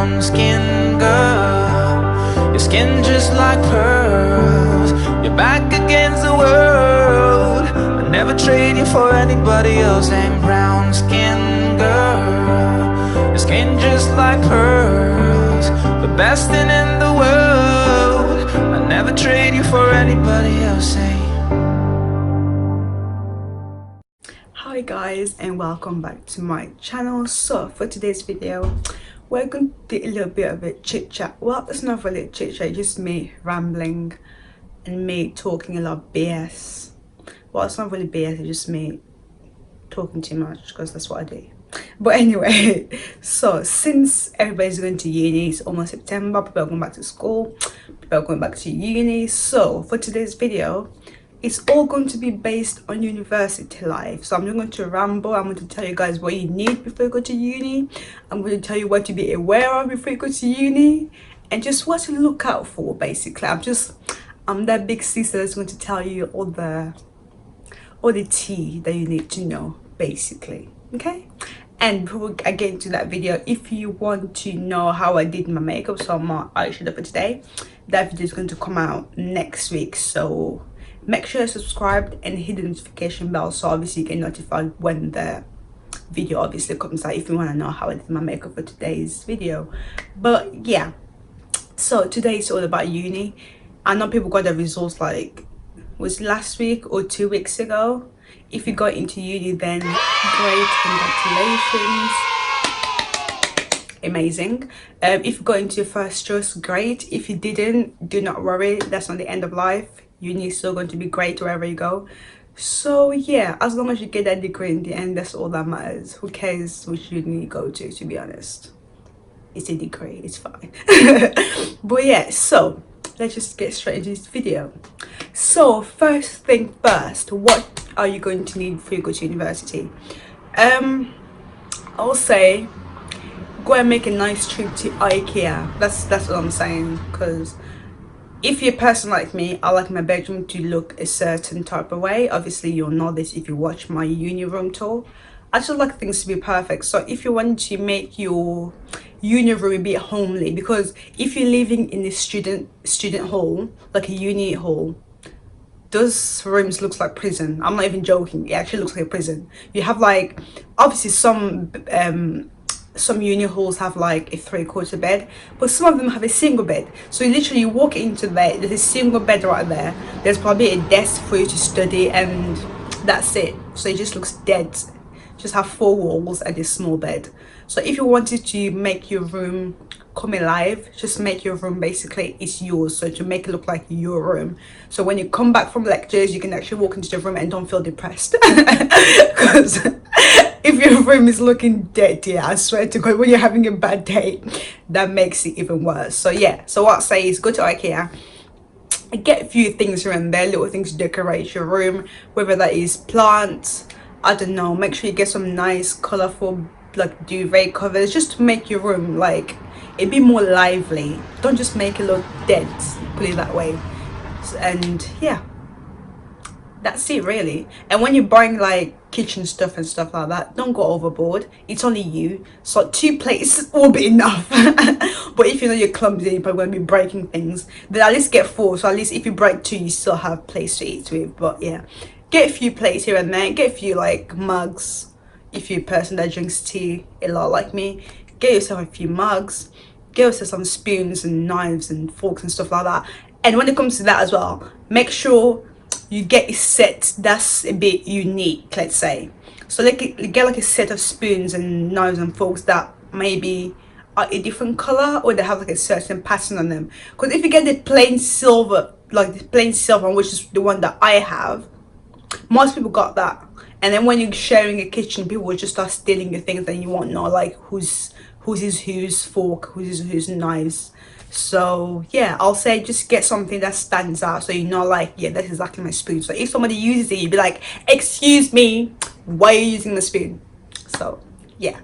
brown skin girl. Your skin just like pearls. You're back against the world. I never trade you for anybody else. And brown skin girl, your skin just like pearls. The best thing in the world. I never trade you for anybody else. Hi guys, and welcome back to my channel. So for today's video we're going to do a little bit of a chit chat. Well, it's not really a chit chat, just me rambling and me talking a lot of BS. Well, it's not really BS, it's just me talking too much because that's what I do. But anyway, so since everybody's going to uni, it's almost September, people are going back to school, people are going back to uni. So for today's video, it's all going to be based on university life. So I'm not going to ramble. I'm going to tell you guys what you need before you go to uni. I'm going to tell you what to be aware of before you go to uni, and just what to look out for. Basically, I'm that big sister that's going to tell you all the tea that you need to know, basically. Okay. And before I get into that video, if you want to know how I did my makeup, so my eyeshadow for today, that video is going to come out next week. So make sure you're subscribed and hit the notification bell, so obviously you get notified when the video obviously comes out, if you want to know how I did my makeup for today's video. But yeah, so today is all about uni. I know people got their results like was last week or 2 weeks ago. If you got into uni, then great, congratulations, amazing. If you got into your first choice, great. If you didn't, do not worry, that's not the end of life. Uni is still going to be great wherever you go. So yeah, as long as you get that degree in the end, that's all that matters. Who cares which uni you go to be honest? It's a degree, it's fine. But yeah, so let's just get straight into this video. So first thing first, what are you going to need before you go to university? I'll say go and make a nice trip to IKEA. That's what I'm saying, because if you're a person like me, I like my bedroom to look a certain type of way. Obviously you'll know this if you watch my uni room tour. I just like things to be perfect. So if you want to make your uni room a bit homely, because if you're living in a student hall, like a uni hall, those rooms looks like prison. I'm not even joking, it actually looks like a prison. You have like, obviously some uni halls have like a 3/4 bed, but some of them have a single bed. So you literally walk into bed, there's a single bed right there, there's probably a desk for you to study, and that's it. So it just looks dead. Just have 4 walls and a small bed. So if you wanted to make your room come alive, just make your room basically it's yours, so to make it look like your room, so when you come back from lectures you can actually walk into the room and don't feel depressed. Because if your room is looking dead, yeah, I swear to God, when you're having a bad day, that makes it even worse. So yeah, so what I say is go to IKEA, get a few things around there, little things to decorate your room, whether that is plants, I don't know, make sure you get some nice colorful like duvet covers, just to make your room like it be more lively. Don't just make it look dead, put it that way. And yeah, that's it really. And when you're buying like kitchen stuff and stuff like that, don't go overboard. It's only you, so 2 plates will be enough. But if you know you're clumsy, you're probably going to be breaking things, then at least get 4, so at least if you break 2 you still have plates to eat with. But yeah, get a few plates here and there, get a few like mugs. If you're a person that drinks tea a lot like me, get yourself a few mugs, get yourself some spoons and knives and forks and stuff like that. And when it comes to that as well, make sure you get a set that's a bit unique, let's say. So like get like a set of spoons and knives and forks that maybe are a different color, or they have like a certain pattern on them. Because if you get the plain silver, like the plain silver, which is the one that I have, most people got that. And then when you're sharing a kitchen, people will just start stealing your things and you won't know like whose is whose fork, whose is whose knives. So yeah, I'll say just get something that stands out, so you know like, yeah, that's exactly my spoon. So if somebody uses it, you'd be like, excuse me, why are you using the spoon? So yeah,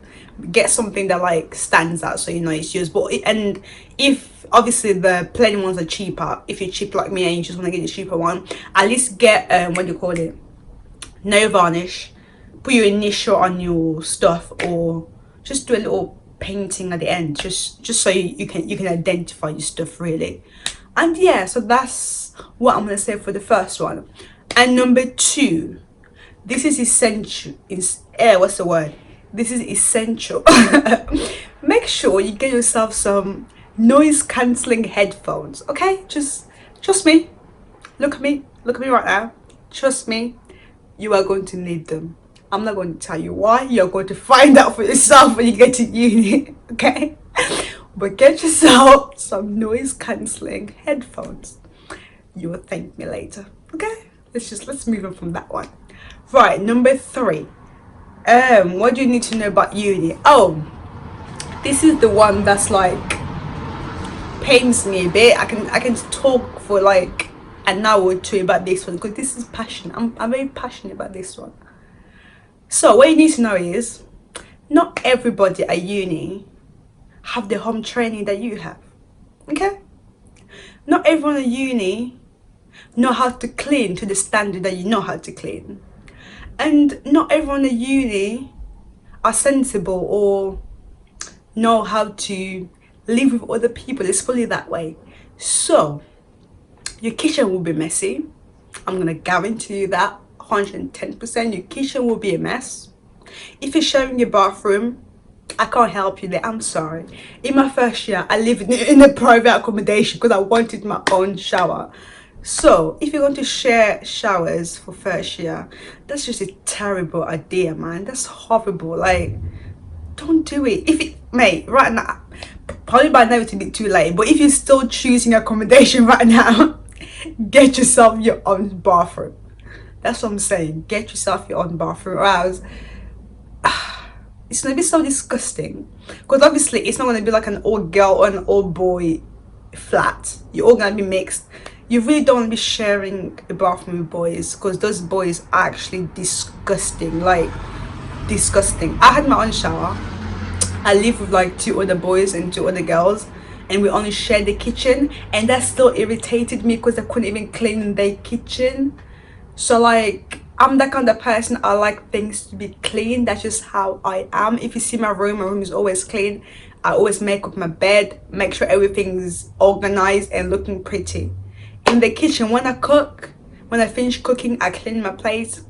get something that like stands out so you know it's yours. But and if obviously the plain ones are cheaper, if you're cheap like me and you just want to get the cheaper one, at least get what do you call it, nail varnish, put your initial on your stuff, or just do a little painting at the end, just so you can identify your stuff really. And yeah, so that's what I'm gonna say for the first one. And number 2, this is essential. What's the word? This is essential. Make sure you get yourself some noise cancelling headphones. Okay, just trust me. Look at me right now. Trust me, you are going to need them. I'm not going to tell you why. You're going to find out for yourself when you get to uni. Okay, but get yourself some noise cancelling headphones. You will thank me later. Okay, let's move on from that one. Right, number 3. What do you need to know about uni? Oh, this is the one that's like pains me a bit. I can talk for like an hour or 2 about this one because this is passionate. I'm very passionate about this one. So what you need to know is, not everybody at uni have the home training that you have. Okay, not everyone at uni know how to clean to the standard that you know how to clean, and not everyone at uni are sensible or know how to live with other people. It's fully that way. So your kitchen will be messy. I'm gonna guarantee you that 110%. Your kitchen will be a mess. If you're sharing your bathroom, I can't help you there. I'm sorry. In my first year, I lived in a private accommodation because I wanted my own shower. So if you're going to share showers for first year, that's just a terrible idea, man. That's horrible. Like, don't do it. Mate, right now, probably by now it's a bit too late, but if you're still choosing accommodation right now, get yourself your own bathroom. That's what I'm saying. Get yourself your own bathroom, or else it's gonna be so disgusting. Because obviously it's not gonna be like an old girl or an old boy flat. You're all gonna be mixed. You really don't want to be sharing a bathroom with boys, because those boys are actually disgusting. Like, disgusting. I had my own shower. I lived with like 2 other boys and 2 other girls, and we only shared the kitchen, and that still irritated me because I couldn't even clean their kitchen. So like, I'm that kind of person. I like things to be clean. That's just how I am. If you see my room is always clean. I always make up my bed, make sure everything's organized and looking pretty. In the kitchen, when I finish cooking, I clean my plates,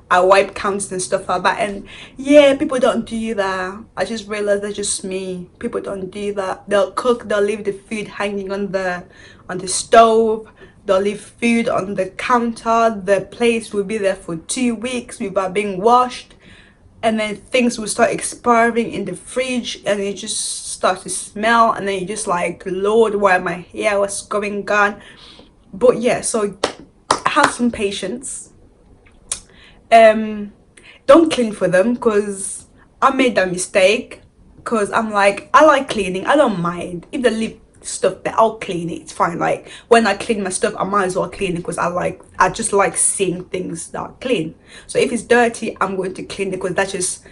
I wipe counters and stuff like that. And yeah, people don't do that. I just realized that's just me. People don't do that. They'll cook, they'll leave the food hanging on the stove, they'll leave food on the counter. The place will be there for 2 weeks without being washed, and then things will start expiring in the fridge, and it just starts to smell, and then you're just like, Lord, why am I here? What's going on? But yeah, so have some patience. Don't clean for them, because I made that mistake, because I'm like, I like cleaning. I don't mind if they leave stuff there, I'll clean it. It's fine. Like, when I clean my stuff, I might as well clean it, because I just like seeing things that are clean. So if it's dirty, I'm going to clean it, because that's just,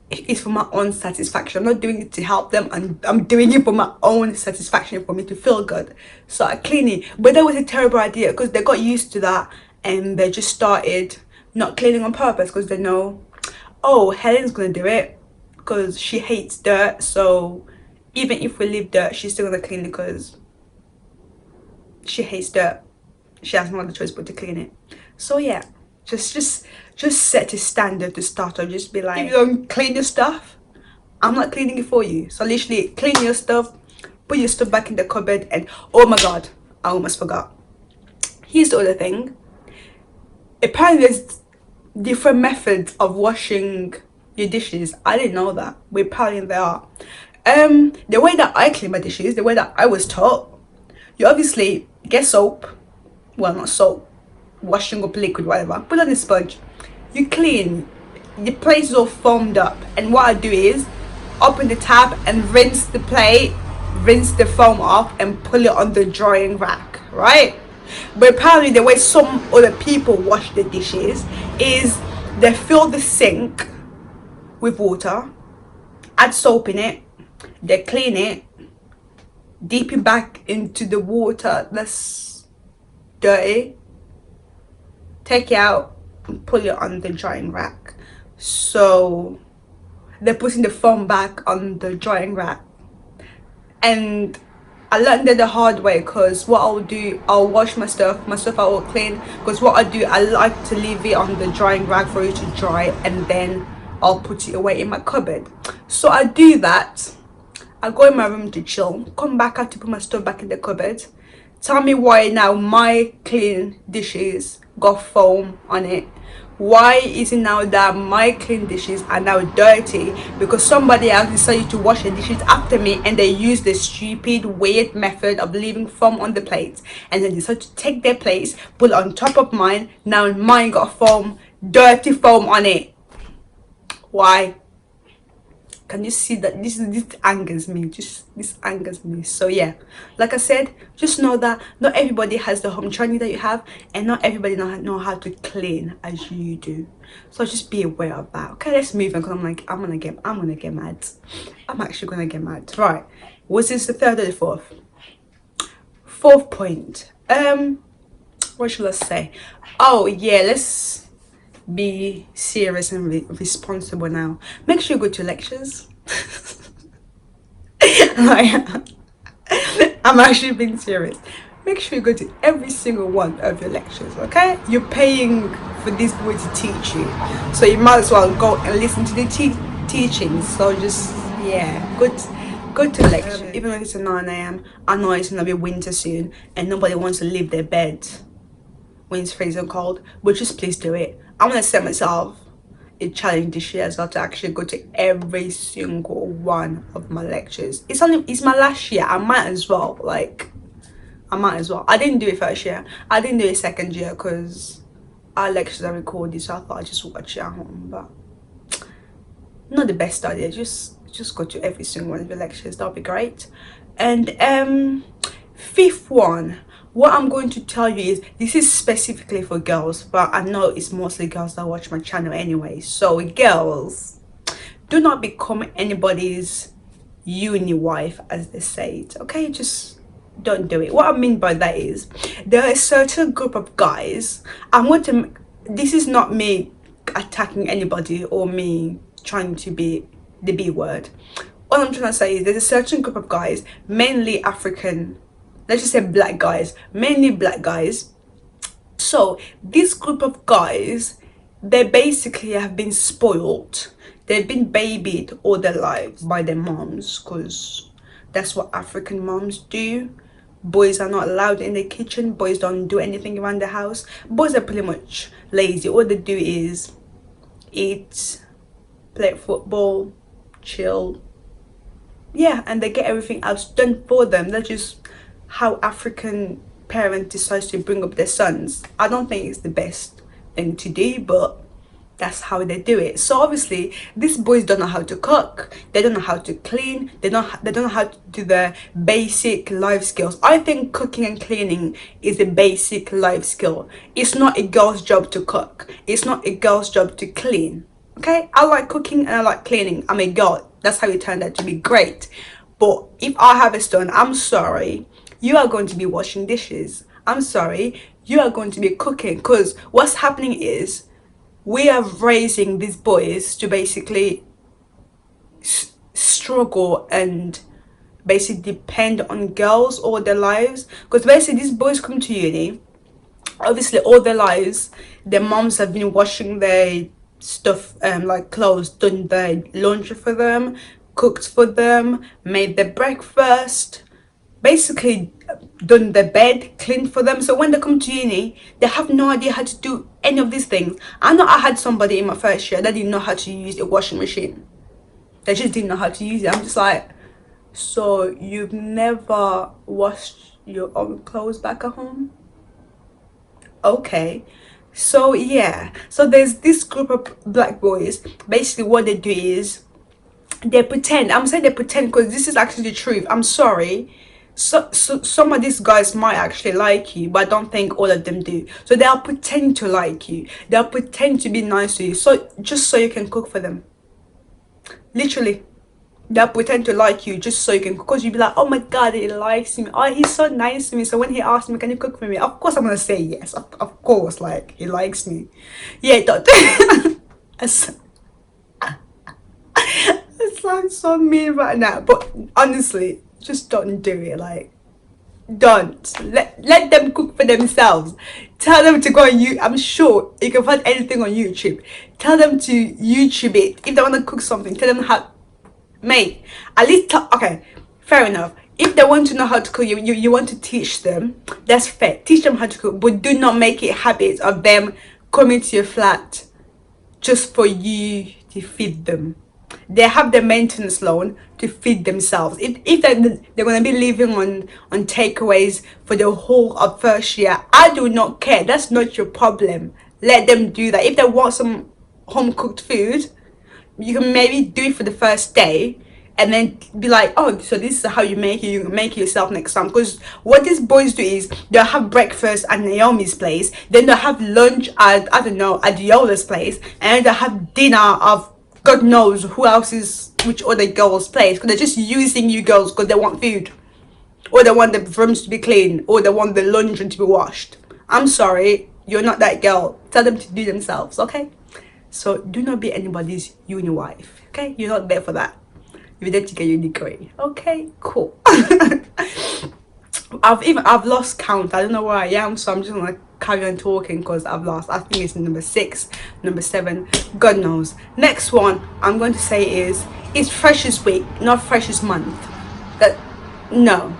it's for my own satisfaction. I'm not doing it to help them, and I'm doing it for my own satisfaction, for me to feel good. So I clean it. But that was a terrible idea, because they got used to that, and they just started not cleaning on purpose, because they know, oh, Helen's gonna do it because she hates dirt. So even if we leave dirt, she's still gonna clean it because she hates dirt. She has no other choice but to clean it. So yeah, just set a standard to start, or just be like, if you don't clean your stuff, I'm not cleaning it for you. So literally clean your stuff, put your stuff back in the cupboard. And oh my god, I almost forgot. Here's the other thing. Apparently there's different methods of washing your dishes. I didn't know that, but apparently there are. The way that I clean my dishes, the way that I was taught, you obviously get soap, well, not soap, washing up liquid, whatever, put on a sponge, you clean, the place is all foamed up, and what I do is open the tap and rinse the plate, rinse the foam off, and pull it on the drying rack, right? But apparently the way some other people wash the dishes is they fill the sink with water, add soap in it, they clean it, dip it back into the water that's dirty, take it out and pull it on the drying rack. So they're putting the foam back on the drying rack. And I learned it the hard way, because what I'll do, I'll wash my stuff I will clean, because what I do, I like to leave it on the drying rack for it to dry, and then I'll put it away in my cupboard. So I do that. I go in my room to chill, come back, I have to put my stuff back in the cupboard. Tell me why now my clean dishes got foam on it. Why is it now that my clean dishes are now dirty because somebody else decided to wash the dishes after me, and they use the stupid weird method of leaving foam on the plates, and then decide to take their place, put it on top of mine. Now mine got foam, dirty foam on it. Why? Can you see that this angers me? This angers me. So yeah, like I said, just know that not everybody has the home training that you have, and not everybody know how to clean as you do. So just be aware of that. Okay, let's move on, because I'm gonna get mad. I'm actually gonna get mad. Right, was this the third or the fourth? Fourth point. What should I say? Oh yeah, let's be serious and responsible now. Make sure you go to lectures. I'm actually being serious. Make sure you go to every single one of your lectures, okay? You're paying for this boy to teach you, so you might as well go and listen to the teachings. So just, yeah, go to lecture. Even though it's at 9 a.m, I know it's gonna be winter soon and nobody wants to leave their bed when it's freezing cold, but just please do it. I'm gonna set myself a challenge this year as well, to actually go to every single one of my lectures. It's my last year. I might as well. I didn't do it first year, I didn't do it second year, because our lectures are recorded, so I thought I'd just watch it at home. But not the best idea. Just go to every single one of your lectures. That'll be great. And fifth one, what I'm going to tell you is, this is specifically for girls, but I know it's mostly girls that watch my channel anyway. So girls, do not become anybody's uni wife, as they say it, okay? Just don't do it. What I mean by that is, there are a certain group of guys, this is not me attacking anybody or me trying to be the B word. All I'm trying to say is, there's a certain group of guys, mainly African, let's just say black guys, mainly black guys. So this group of guys, they basically have been spoiled. They've been babied all their lives by their moms, because that's what African moms do. Boys are not allowed in the kitchen. Boys don't do anything around the house. Boys are pretty much lazy. All they do is eat, play football, chill. Yeah, and they get everything else done for them. That's just how African parent decides to bring up their sons. I don't think it's the best thing to do, but that's how they do it. So obviously these boys don't know how to cook, they don't know how to clean, they don't know how to do the basic life skills. I think cooking and cleaning is a basic life skill. It's not a girl's job to cook, it's not a girl's job to clean, okay? I like cooking and I like cleaning. I'm a girl, that's how it turned out to be great. But if I have a son, I'm sorry, you are going to be washing dishes. I'm sorry, you are going to be cooking, because what's happening is, we are raising these boys to basically struggle and basically depend on girls all their lives. Because basically these boys come to uni, obviously all their lives their moms have been washing their stuff, like clothes, done their laundry for them, cooked for them, made their breakfast, basically done their bed, cleaned for them. So when they come to uni, they have no idea how to do any of these things. I know I had somebody in my first year that didn't know how to use a washing machine. They just didn't know how to use it. I'm just like, so you've never washed your own clothes back at home? Okay. So yeah, so there's this group of black boys. Basically what they do is, they pretend. I'm saying they pretend because this is actually the truth. I'm sorry. So some of these guys might actually like you, but I don't think all of them do. So they'll pretend to like you, they'll pretend to be nice to you, so just so you can cook for them. Literally, they'll pretend to like you just so you can, because you'll be like, oh my god, he likes me, oh he's so nice to me, so when he asks me, can you cook for me, of course I'm gonna say yes, of course, like, he likes me. Yeah, don't sound so mean right now, but honestly, just don't do it. Like, don't let them cook for themselves. Tell them to go on you. I'm sure you can find anything on YouTube. Tell them to YouTube it. If they want to cook something, tell them how. Mate, at least okay, fair enough. If they want to know how to cook, you want to teach them, that's fair. Teach them how to cook, but do not make it a habit of them coming to your flat just for you to feed them. They have the maintenance loan to feed themselves. If they're going to be living on takeaways for the whole of first year, I do not care. That's not your problem. Let them do that. If they want some home cooked food, you can maybe do it for the first day and then be like, oh, so this is how you make it. You can make it yourself next time. Because what these boys do is they'll have breakfast at Naomi's place, then they'll have lunch at, I don't know, at Diola's place, and then they'll have dinner of God knows who else is which other girl's place, because they're just using you girls because they want food, or they want the rooms to be clean, or they want the laundry to be washed. I'm sorry, you're not that girl. Tell them to do themselves, okay? So do not be anybody's uni wife, okay? You're not there for that. You're there to get your degree, okay? Cool. I've lost count. I don't know where I am, so I'm just gonna carry on talking because I've lost. I think it's number 6, number 7, God knows. Next one I'm going to say is, it's Freshers Week, not Freshers Month. No,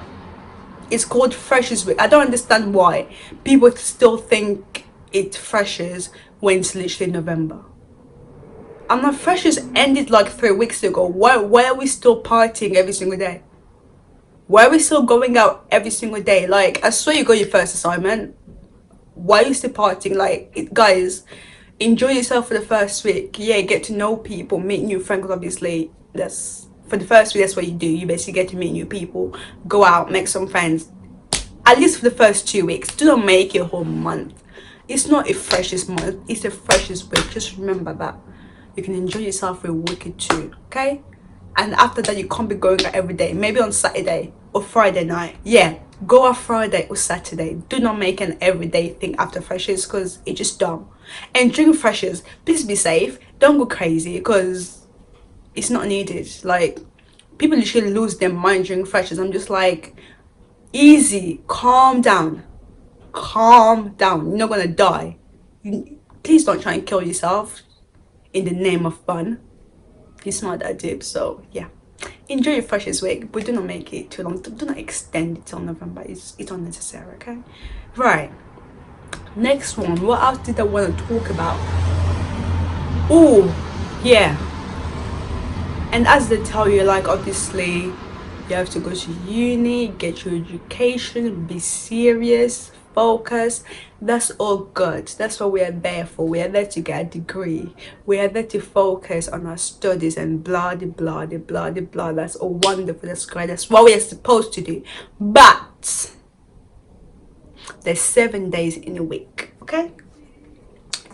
it's called Freshers Week. I don't understand why people still think it's Freshers when it's literally November. I'm not. Freshers ended like 3 weeks ago. Why are we still partying every single day? Why are we still going out every single day? Like, I swear you got your first assignment. Why are you still partying? Like, guys, enjoy yourself for the first week. Yeah, get to know people, meet new friends. Obviously, that's for the first week. That's what you do. You basically get to meet new people, go out, make some friends. At least for the first 2 weeks. Do not make it a whole month. It's not a freshest month. It's the freshest week. Just remember that. You can enjoy yourself for a week or 2, okay? And after that, you can't be going out every day. Maybe on Saturday or Friday night. Yeah, go out Friday or Saturday. Do not make an everyday thing after freshers, because it's just dumb. And during freshers, please be safe. Don't go crazy, because it's not needed. Like, people literally lose their mind during freshers. I'm just like, easy, calm down. Calm down. You're not gonna die. Please don't try and kill yourself in the name of fun. It's not that deep. So yeah, enjoy your freshers week, but do not make it too long. Do not extend it till November. It's unnecessary, okay? Right, next one. What else did I want to talk about? Oh yeah, and as they tell you, like, obviously you have to go to uni, get your education, be serious, focus. That's all good. That's what we are there for. We are there to get a degree. We are there to focus on our studies and blah de blah de blah de blah. That's all wonderful. That's great. That's what we are supposed to do. But there's 7 days in a week, okay?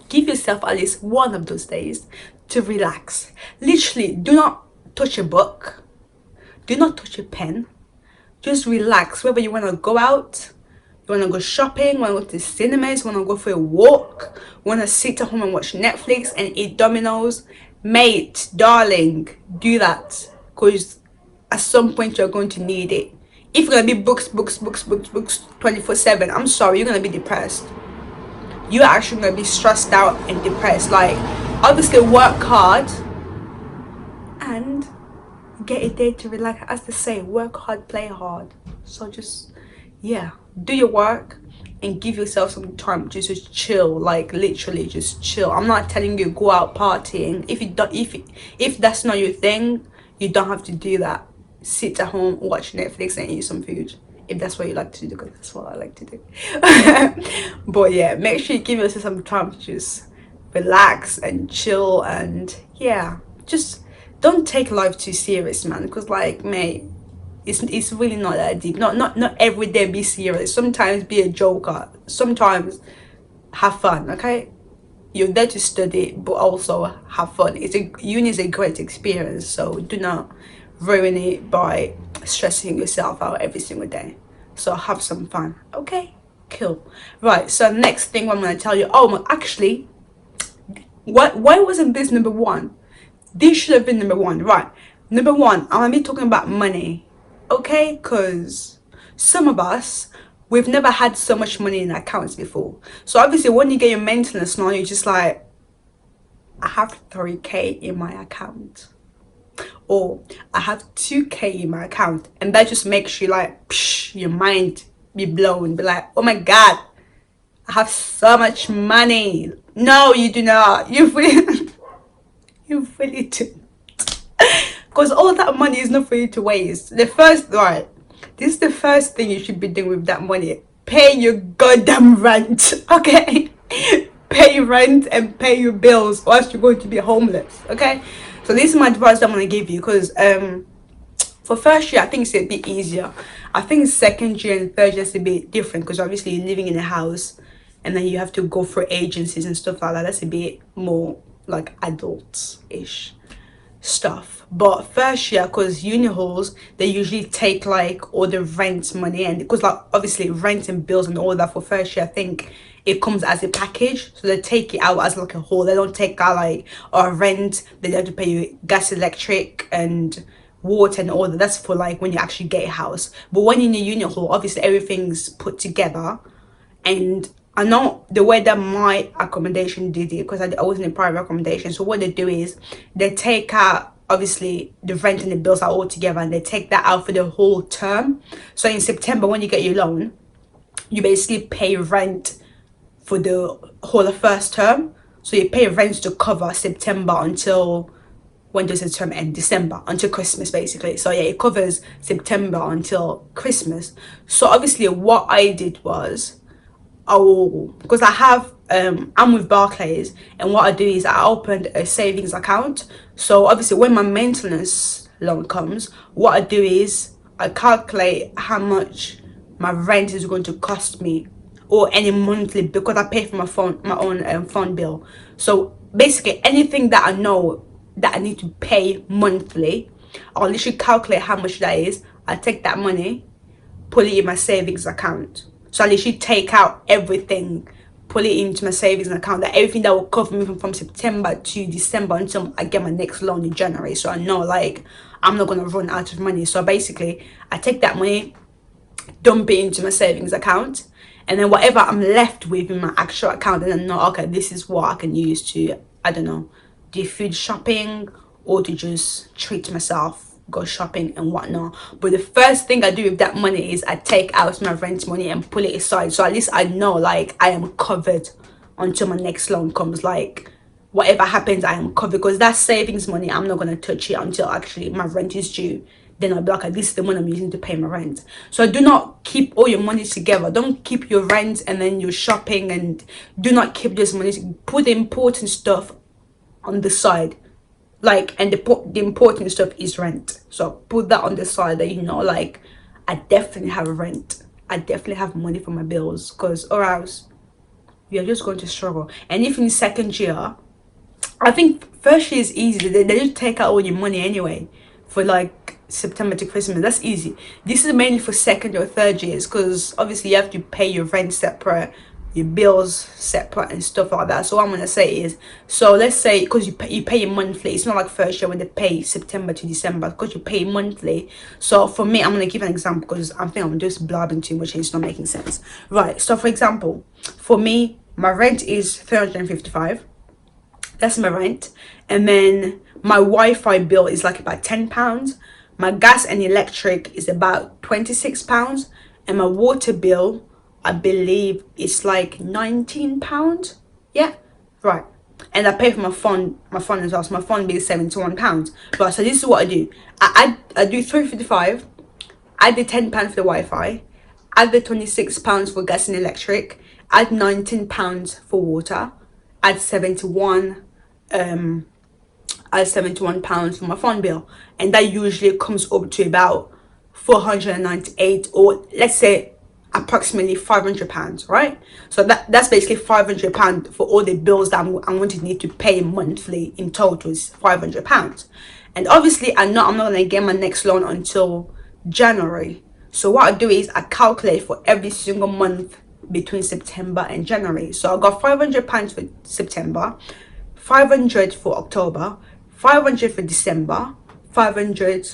Give yourself at least one of those days to relax. Literally, do not touch a book. Do not touch a pen. Just relax. Whether you want to go out, you want to go shopping, want to go to the cinemas, want to go for a walk, want to sit at home and watch Netflix and eat Domino's, mate, darling, do that, because at some point you're going to need it. If you're going to be books 24/7, I'm sorry, you're going to be depressed. You're actually going to be stressed out and depressed. Like, obviously work hard and get a day to relax. As they say, work hard, play hard. So just, yeah, do your work and give yourself some time to just chill. Like, literally just chill. I'm not telling you go out partying. If that's not your thing, you don't have to do that. Sit at home, watch Netflix and eat some food, if that's what you like to do, because that's what I like to do. But yeah, make sure you give yourself some time to just relax and chill. And yeah, just don't take life too serious, man, because, like, mate, it's really not that deep. Not every day be serious. Sometimes be a joker. Sometimes have fun, okay? You're there to study, but also have fun. Uni is a great experience, so do not ruin it by stressing yourself out every single day. So have some fun, okay? Cool. Right, so next thing I'm gonna tell you. Oh, actually, why wasn't this number 1? This should have been number 1, right? Number one, I'm gonna be talking about money, okay? Because some of us, we've never had so much money in our accounts before. So obviously, when you get your maintenance now, you're just like, I have 3K in my account, or I have 2K in my account, and that just makes you like, psh, your mind be blown, be like, oh my god, I have so much money. No, you do not. You really, you really do. Because all that money is not for you to waste. The first, right, this is the first thing you should be doing with that money. Pay your goddamn rent, okay? Pay rent and pay your bills, or else you're going to be homeless, okay? So this is my advice I'm going to give you, because for first year, I think it's a bit easier. I think second year and third year is a bit different, because obviously you're living in a house and then you have to go through agencies and stuff like that. That's a bit more like adults-ish stuff. But first year, because uni halls, they usually take like all the rent money, and because like obviously rent and bills and all that for first year, I think it comes as a package, so they take it out as like a whole. They don't take out like rent, they have to pay you gas, electric and water and all that. That's for like when you actually get a house. But when you're in a uni hall, obviously everything's put together. And I know the way that my accommodation did it, because I was in a private accommodation. So what they do is they take out, obviously the rent and the bills are all together, and they take that out for the whole term. So in September, when you get your loan, you basically pay rent for the whole of first term. So you pay rent to cover September until, when does the term end? December, until Christmas basically. So yeah, it covers September until Christmas. So obviously what I did was, because I have I'm with Barclays, and what I do is I opened a savings account. So obviously when my maintenance loan comes, what I do is I calculate how much my rent is going to cost me, or any monthly, because I pay for my own phone bill. So basically anything that I know that I need to pay monthly, I'll literally calculate how much that is. I take that money, put it in my savings account. So I literally take out everything, put it into my savings account, that everything that will cover me from September to December until I get my next loan in January. So I know like I'm not gonna run out of money. So basically I take that money, dump it into my savings account, and then whatever I'm left with in my actual account, and I know, okay, this is what I can use to, I don't know, do food shopping, or to just treat myself, go shopping and whatnot. But the first thing I do with that money is I take out my rent money and put it aside, so at least I know like I am covered until my next loan comes. Like whatever happens, I am covered, because that savings money, I'm not going to touch it until actually my rent is due. Then I'll be like, this is the money I'm using to pay my rent. So do not keep all your money together. Don't keep your rent and then your shopping, and do not keep this money. Put the important stuff on the side. Like, and the important stuff is rent. So put that on the side, that you know, like, I definitely have rent. I definitely have money for my bills, because or else you're just going to struggle. And if in second year, I think first year is easy. They just take out all your money anyway for like September to Christmas. That's easy. This is mainly for second or third years, because obviously you have to pay your rent separate, your bills separate and stuff like that. So what I'm gonna say is, so let's say, because you pay it monthly, it's not like first year when they pay September to December, because you pay monthly. So for me, I'm gonna give an example, because I think I'm just blabbing too much and it's not making sense. Right, so for example, for me, my rent is 355. That's my rent. And then my Wi-Fi bill is like about £10. My gas and electric is about £26. And my water bill, I believe it's like £19. Yeah, right. And I pay for my phone as well. So my phone bill is £71. Right, so this is what I do. I do 355, add the £10 for the Wi-Fi, add the £26 for gas and electric, add £19 for water, add 71 £71 for my phone bill, and that usually comes up to about 498, or let's say approximately £500, right? So that's basically £500 for all the bills that I'm going to need to pay monthly. In total is £500. And obviously I know I'm not going to get my next loan until January. So what I do is I calculate for every single month between September and January. So I got £500 for September, 500 for October, 500 for December, 500,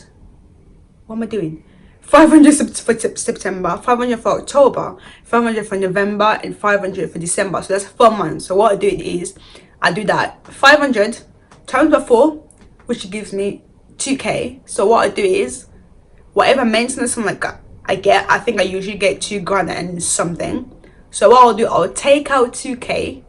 what am I doing? 500 for September, 500 for October, 500 for November, and 500 for December. So that's 4 months. So what I do is I do that 500 times by 4, which gives me 2k. So what I do is whatever maintenance I get, I think I usually get 2 grand and something. So what I'll do, I'll take out 2k,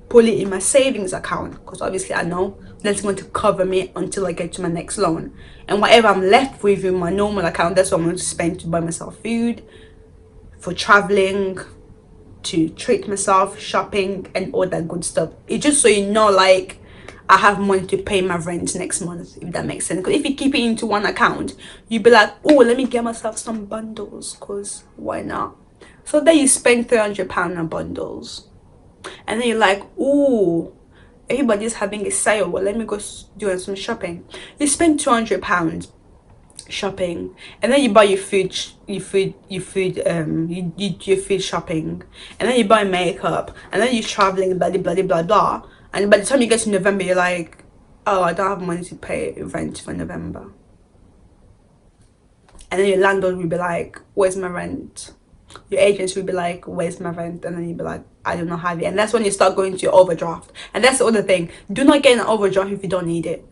pull it in my savings account, because obviously I know that's going to cover me until I get to my next loan. And whatever I'm left with in my normal account, that's what I'm going to spend to buy myself food, for traveling, to treat myself, shopping, and all that good stuff. It's just so you know, like, I have money to pay my rent next month, if that makes sense. Because if you keep it into one account, you'd be like, oh, let me get myself some bundles, because why not? So then you spend £300 on bundles, and then you're like, oh, everybody's having a sale, well, let me go do some shopping. You spend £200 shopping, and then you buy your food shopping, and then you buy makeup, and then you're traveling, blah blah blah blah blah. And by the time you get to November, you're like, oh, I don't have money to pay rent for November. And then your landlord will be like, where's my rent? Your agents will be like, where's my rent? And then you'll be like, I don't know how to. And that's when you start going to your overdraft. And that's the other thing, do not get an overdraft if you don't need it.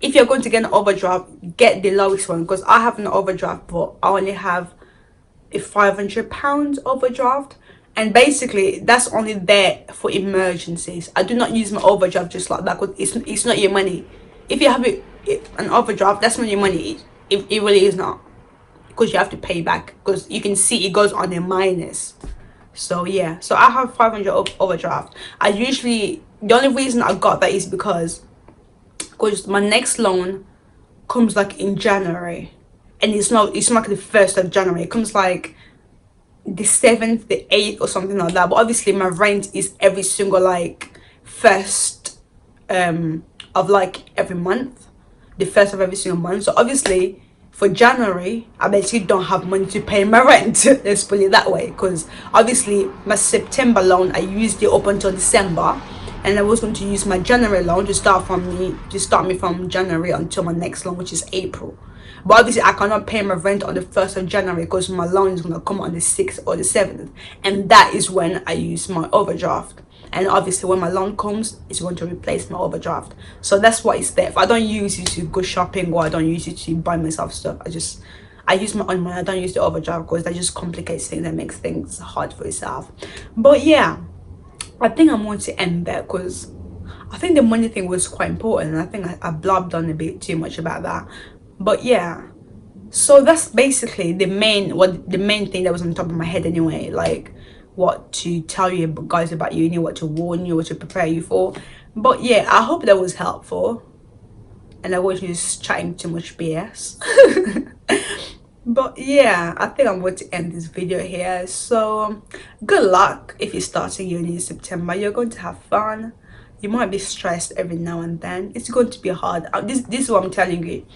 If you're going to get an overdraft, get the lowest one, because I have an overdraft, but I only have a £500 overdraft, and basically that's only there for emergencies. I do not use my overdraft just like that, because it's not your money. If you have an overdraft, that's not your money. It really is not, because you have to pay back, because you can see it goes on a minus. So yeah, so I have 500 overdraft. The only reason I got that is because my next loan comes like in January, and it's not like the 1st of January. It comes like the 7th, the 8th, or something like that. But obviously my rent is every single like 1st of like every month, the 1st of every single month. So obviously for January, I basically don't have money to pay my rent. Let's put it that way, because obviously my September loan, I used it up until December, and I was going to use my January loan to start me from January until my next loan, which is April. But obviously I cannot pay my rent on the 1st of January, because my loan is going to come on the 6th or the 7th, and that is when I use my overdraft. And obviously when my loan comes, it's going to replace my overdraft. So that's what it's there for. I don't use it to go shopping, or I don't use it to buy myself stuff. I use my own money. I don't use the overdraft, because that just complicates things and makes things hard for yourself. But yeah, I think I'm going to end there, because I think the money thing was quite important, and I think I blabbed on a bit too much about that. But yeah, so that's basically the main thing that was on top of my head anyway, like what to tell you guys about uni, what to warn you, what to prepare you for. But yeah, I hope that was helpful, and I wasn't just chatting too much BS. But yeah, I think I'm going to end this video here. So good luck if you're starting uni in September. You're going to have fun. You might be stressed every now and then. It's going to be hard. This is what I'm telling you.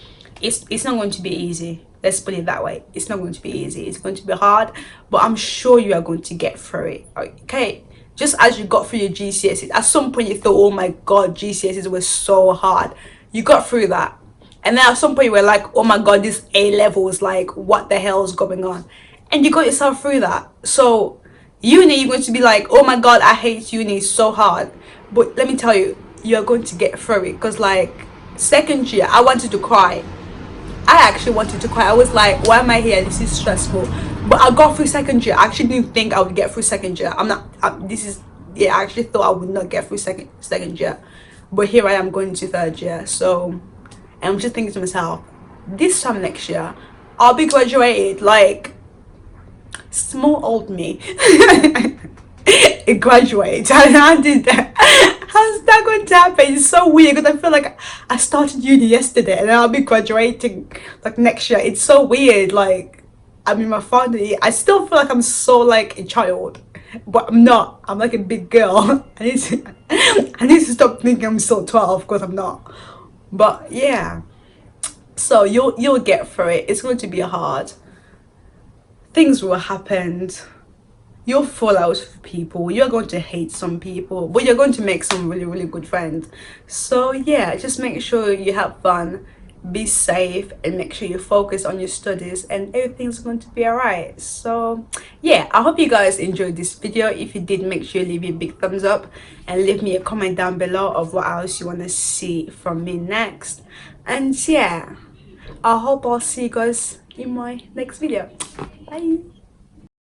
It's not going to be easy. Let's put it that way. It's not going to be easy. It's going to be hard, but I'm sure you are going to get through it. Okay, just as you got through your GCSEs, at some point you thought, oh my god, GCSEs were so hard. You got through that, and then at some point you were like, oh my god, this A levels, like what the hell is going on? And you got yourself through that. So uni, you're going to be like, oh my god, I hate uni, it's so hard. But let me tell you, you're going to get through it. Because like second year, I wanted to cry. I actually wanted to cry. I was like, why am I here? This is stressful. But I got through second year. I actually didn't think I would get through second year. I actually thought I would not get through second year. But here I am going to third year. So, and I'm just thinking to myself, this time next year, I'll be graduated. Like, small old me. Graduate. I did that. How's that going to happen? It's so weird, because I feel like I started uni yesterday and I'll be graduating like next year. It's so weird. Like, I'm in my final year. I still feel like I'm so like a child, but I'm not. I'm like a big girl. I need to stop thinking I'm still 12, because I'm not. But yeah, so you'll get through it. It's going to be hard. Things will happen. You'll fall out with people, you're going to hate some people, but you're going to make some really, really good friends. So yeah, just make sure you have fun, be safe, and make sure you focus on your studies, and everything's going to be all right. So yeah, I hope you guys enjoyed this video. If you did, make sure you leave me a big thumbs up and leave me a comment down below of what else you want to see from me next. And yeah, I hope I'll see you guys in my next video. Bye.